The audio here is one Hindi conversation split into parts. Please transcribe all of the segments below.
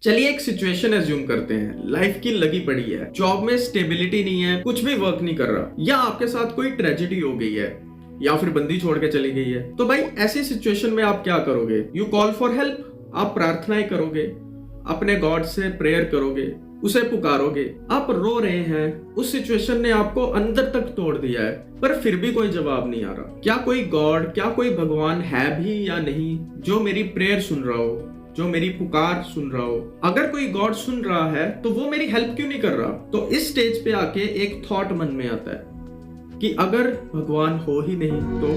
चलिए एक सिचुएशन एज्यूम करते हैं, लाइफ की लगी पड़ी है, जॉब में स्टेबिलिटी नहीं है, कुछ भी वर्क नहीं कर रहा, या आपके साथ कोई ट्रेजेडी हो गई है या फिर बंदी छोड़ के चली गई है। तो भाई ऐसी सिचुएशन में आप क्या करोगे? यू कॉल फॉर हेल्प, आप प्रार्थनाएं करोगे, अपने गॉड से प्रेयर करोगे, उसे पुकारोगे। आप रो रहे हैं, उस सिचुएशन ने आपको अंदर तक तोड़ दिया है, पर फिर भी कोई जवाब नहीं आ रहा। क्या कोई गॉड, क्या कोई भगवान है भी या नहीं जो मेरी प्रेयर सुन रहा हो, जो मेरी पुकार सुन रहा हो? अगर कोई गॉड सुन रहा है तो वो मेरी हेल्प क्यों नहीं कर रहा? तो इस स्टेज पे आके एक थॉट मन में आता है कि अगर भगवान हो ही नहीं तो।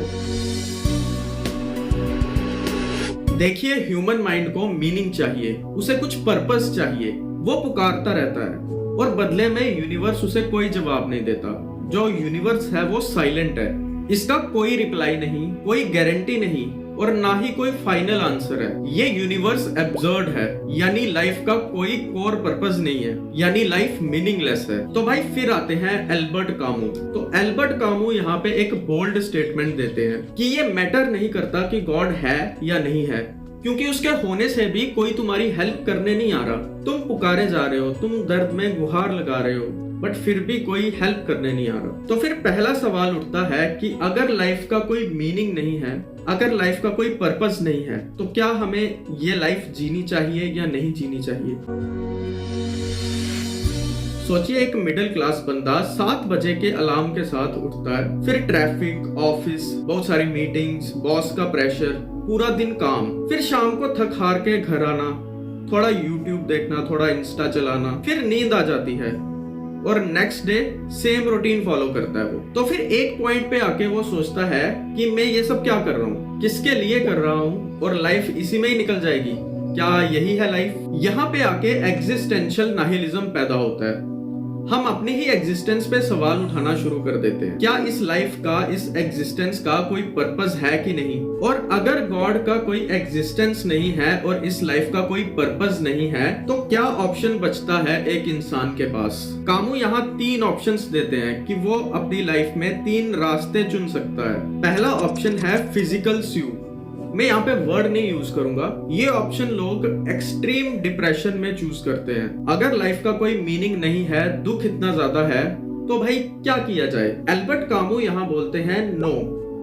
देखिए, ह्यूमन माइंड को मीनिंग चाहिए, उसे कुछ पर्पस चाहिए, वो पुकारता रहता है और बदले में यूनिवर्स उसे कोई जवाब नहीं देता। जो यूनिवर्स है वो साइलेंट है, इसका कोई रिप्लाई नहीं, कोई गारंटी नहीं और ना ही कोई फाइनल आंसर है। ये यूनिवर्स एब्सर्ड है, यानी लाइफ का कोई कोर पर्पस नहीं है, यानी लाइफ मीनिंगलेस है। तो भाई फिर आते हैं एल्बर्ट कामू। तो एल्बर्ट कामू यहाँ पे एक बोल्ड स्टेटमेंट देते हैं कि ये मैटर नहीं करता कि गॉड है या नहीं है, क्योंकि उसके होने से भी कोई तुम्हारी हेल्प करने नहीं आ रहा। तुम पुकारे जा रहे हो, तुम दर्द में गुहार लगा रहे हो, बट फिर भी कोई हेल्प करने नहीं आ रहा। तो फिर पहला सवाल उठता है कि अगर लाइफ का कोई मीनिंग नहीं है, अगर लाइफ का कोई पर्पस नहीं है, तो क्या हमें ये लाइफ जीनी चाहिए या नहीं जीनी चाहिए? सोचिए, एक मिडिल क्लास बंदा 7 बजे के अलार्म के साथ उठता है, फिर ट्रैफिक, ऑफिस, बहुत सारी मीटिंग्स, बॉस का प्रेशर, पूरा दिन काम, फिर शाम को थक हार के घर आना, थोड़ा यूट्यूब देखना, थोड़ा इंस्टा चलाना, फिर नींद आ जाती है और next day same routine follow करता है वो। तो फिर एक पॉइंट पे आके वो सोचता है कि मैं ये सब क्या कर रहा हूँ, किसके लिए कर रहा हूँ, और लाइफ इसी में ही निकल जाएगी। क्या यही है लाइफ? यहाँ पे आके एग्जिस्टेंशियल नाहिलिज्म पैदा होता है। हम अपनी ही एग्जिस्टेंस पे सवाल उठाना शुरू कर देते हैं। क्या इस लाइफ का, इस एग्जिस्टेंस का कोई पर्पस है कि नहीं? और अगर गॉड का कोई एग्जिस्टेंस नहीं है और इस लाइफ का कोई पर्पस नहीं है, तो क्या ऑप्शन बचता है एक इंसान के पास? कामू यहाँ 3 ऑप्शंस देते हैं कि वो अपनी लाइफ में 3 रास्ते चुन सकता है। पहला ऑप्शन है फिजिकल स्यू। मैं यहाँ पे वर्ड नहीं यूज करूंगा, ये ऑप्शन लोग एक्सट्रीम डिप्रेशन में चूज करते हैं। अगर लाइफ का कोई मीनिंग नहीं है, दुख इतना ज्यादा है, तो भाई क्या किया जाए? एल्बर्ट कामू यहाँ बोलते हैं नो,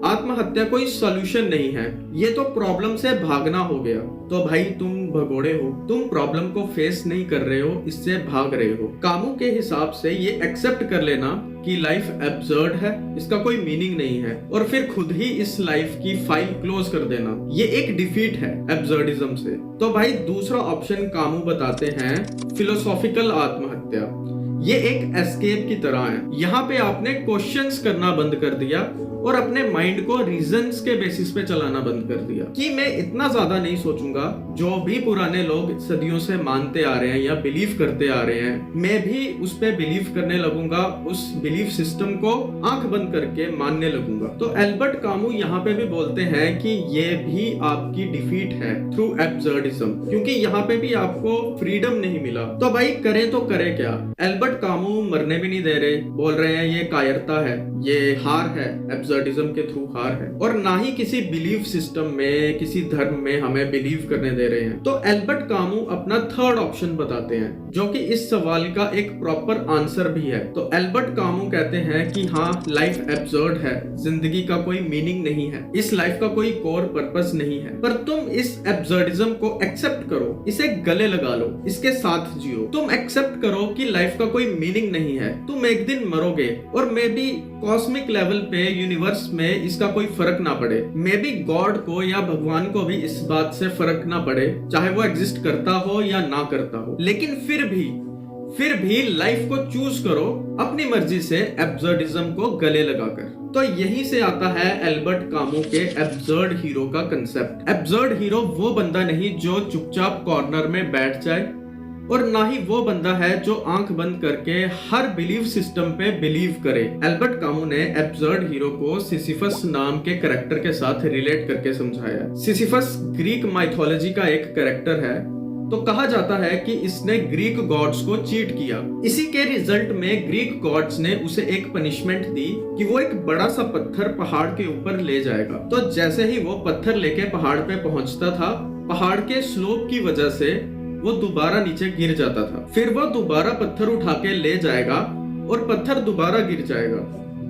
आत्महत्या कोई सॉल्यूशन नहीं है, ये तो प्रॉब्लम से भागना हो गया। तो भाई तुम भगोड़े हो, तुम प्रॉब्लम को फेस नहीं कर रहे हो, इससे भाग रहे हो। कामू के हिसाब से ये एक्सेप्ट कर लेना कि लाइफ एब्सर्ड है, इसका कोई मीनिंग नहीं है, और फिर खुद ही इस लाइफ की फाइल क्लोज कर देना, ये एक डिफीट है एब्सर्डिज्म से। तो भाई दूसरा ऑप्शन कामू बताते हैं फिलोसॉफिकल आत्महत्या। ये एक एस्केप की तरह है। यहाँ पे आपने क्वेश्चंस करना बंद कर दिया और अपने माइंड को रीजंस के बेसिस पे चलाना बंद कर दिया कि मैं इतना ज्यादा नहीं सोचूंगा, जो भी पुराने लोग सदियों से मानते आ रहे हैं या बिलीव करते आ रहे हैं, मैं भी उस पे बिलीव करने लगूंगा, उस बिलीफ सिस्टम को आंख बंद करके मानने लगूंगा। तो एल्बर्ट कामू यहाँ पे भी बोलते हैं कि ये भी आपकी डिफीट है थ्रू एब्सर्डिज्म, क्योंकि यहाँ पे भी आपको फ्रीडम नहीं मिला। तो भाई करें तो करें क्या? एल्बर्ट कामू मरने भी नहीं दे रहे, बोल रहे हैं ये कायरता है, ये हार है, एब्सर्डिज्म के थ्रू हार है, और ना ही किसी बिलीफ सिस्टम में, किसी धर्म में हमें बिलीव करने दे रहे हैं। तो एल्बर्ट कामू अपना थर्ड ऑप्शन बताते हैं, जो कि इस सवाल का एक प्रॉपर आंसर भी है। तो एल्बर्ट कामू कहते हैं कि हाँ, लाइफ एब्सर्ड है, जिंदगी का कोई मीनिंग नहीं है, इस लाइफ का कोई कोर पर्पस नहीं है, पर तुम इस एब्सर्डिज्म को एक्सेप्ट करो, इसे गले लगा लो, इसके साथ जियो। तुम एक्सेप्ट करो कि लाइफ का कोई मीनिंग नहीं है, तुम एक दिन मरोगे, और मे बी कॉस्मिक लेवल पे, यूनिवर्स में इसका कोई फर्क ना पड़े, मे बी गॉड को या भगवान को भी इस बात से फर्क ना पड़े, चाहे वो एग्जिस्ट करता हो या ना करता हो, लेकिन फिर भी लाइफ को चूज करो अपनी मर्जी से, एब्सर्डिज्म को गले लगाकर। तो यहीं से आता है एल्बर्ट कामू के एब्सर्ड हीरो का कंसेप्ट। एब्सर्ड हीरो वो बंदा नहीं जो चुपचाप कॉर्नर में बैठ जाए, और ना ही वो बंदा है जो आंख बंद करके हर बिलीफ सिस्टम पे बिलीव करे। एल्बर्ट कामू ने एब्सर्ड हीरो को सिसिफस नाम के कैरेक्टर के साथ रिलेट करके समझाया। सिसिफस ग्रीक माइथोलॉजी का एक कैरेक्टर है। तो कहा जाता है कि इसने ग्रीक गॉड्स को चीट किया। इसी के रिजल्ट में ग्रीक गॉड्स ने उसे एक पनिशमेंट दी कि वो एक बड़ा सा पत्थर पहाड़ के ऊपर ले जाएगा। तो जैसे ही वो पत्थर लेके पहाड़ पे पहुंचता था, पहाड़ के स्लोप की वजह से वो दोबारा नीचे गिर जाता था। फिर वो दोबारा पत्थर उठा के ले जाएगा और पत्थर दोबारा गिर जाएगा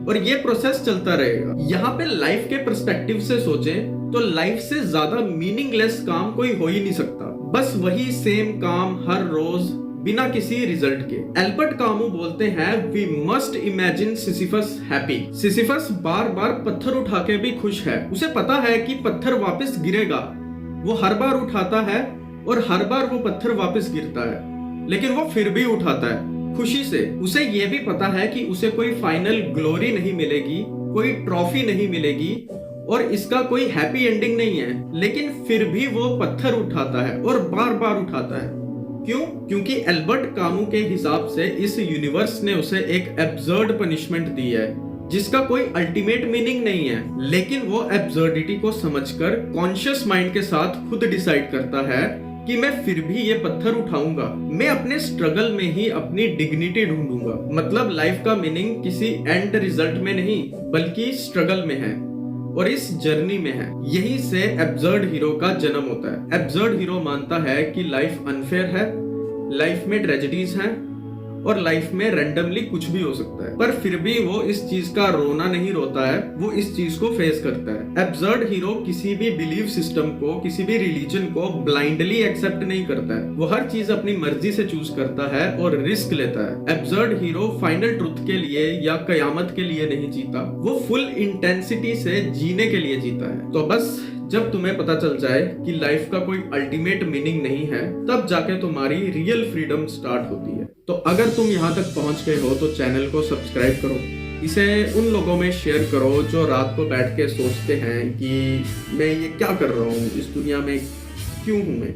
और ये प्रोसेस चलता रहेगा। यहाँ पे लाइफ के पर्सपेक्टिव से सोचें तो लाइफ से ज्यादा मीनिंगलेस काम कोई हो ही नहीं सकता। बस वही सेम काम हर रोज बिना किसी रिजल्ट के। एल्बर्ट कामू बोलते हैं we must imagine Sisyphus happy. Sisyphus बार बार पत्थर उठा के भी खुश है। उसे पता है कि पत्थर वापस गिरेगा। वो हर बार उठाता है और हर बार वो पत्थर वापस गिरता है, लेकिन वो फिर भी उठाता है खुशी से। उसे ये भी पता है कि उसे कोई फाइनल ग्लोरी नहीं मिलेगी, कोई ट्रॉफी नहीं मिलेगी और इसका कोई हैप्पी एंडिंग नहीं है, लेकिन फिर भी वो पत्थर उठाता है और बार बार उठाता है। क्यों? क्योंकि एल्बर्ट कामू के हिसाब से इस यूनिवर्स ने उसे एक एब्सर्ड पनिशमेंट दी है जिसका कोई अल्टीमेट मीनिंग नहीं है, लेकिन वो एब्सर्डिटी को समझकर कॉन्शियस माइंड के साथ खुद डिसाइड करता है कि मैं फिर भी ये पत्थर उठाऊंगा। मैं अपने स्ट्रगल में ही अपनी डिग्निटी ढूंढूंगा। मतलब लाइफ का मीनिंग किसी एंड रिजल्ट में नहीं बल्कि स्ट्रगल में है और इस जर्नी में है। यही से एब्सर्ड हीरो का जन्म होता है। एब्सर्ड हीरो मानता है कि लाइफ अनफेयर है, लाइफ में ट्रेजेडीज हैं और लाइफ में रैंडमली कुछ भी हो सकता है, पर फिर भी वो इस चीज का रोना नहीं रोता है, वो इस चीज को फेस करता है। एब्सर्ड हीरो किसी भी बिलीफ सिस्टम को, किसी भी रिलीजन को ब्लाइंडली एक्सेप्ट नहीं करता है। वो हर चीज अपनी मर्जी से चूज करता है और रिस्क लेता है। एब्सर्ड हीरो फाइनल ट्रुथ के लिए या कयामत के लिए नहीं जीता, वो फुल इंटेंसिटी से जीने के लिए जीता है। तो बस जब तुम्हें पता चल जाए कि लाइफ का कोई अल्टीमेट मीनिंग नहीं है, तब जाके तुम्हारी रियल फ्रीडम स्टार्ट होती है। तो अगर तुम यहाँ तक पहुंच गए हो तो चैनल को सब्सक्राइब करो, इसे उन लोगों में शेयर करो जो रात को बैठ के सोचते हैं कि मैं ये क्या कर रहा हूँ, इस दुनिया में क्यों हूँ मैं।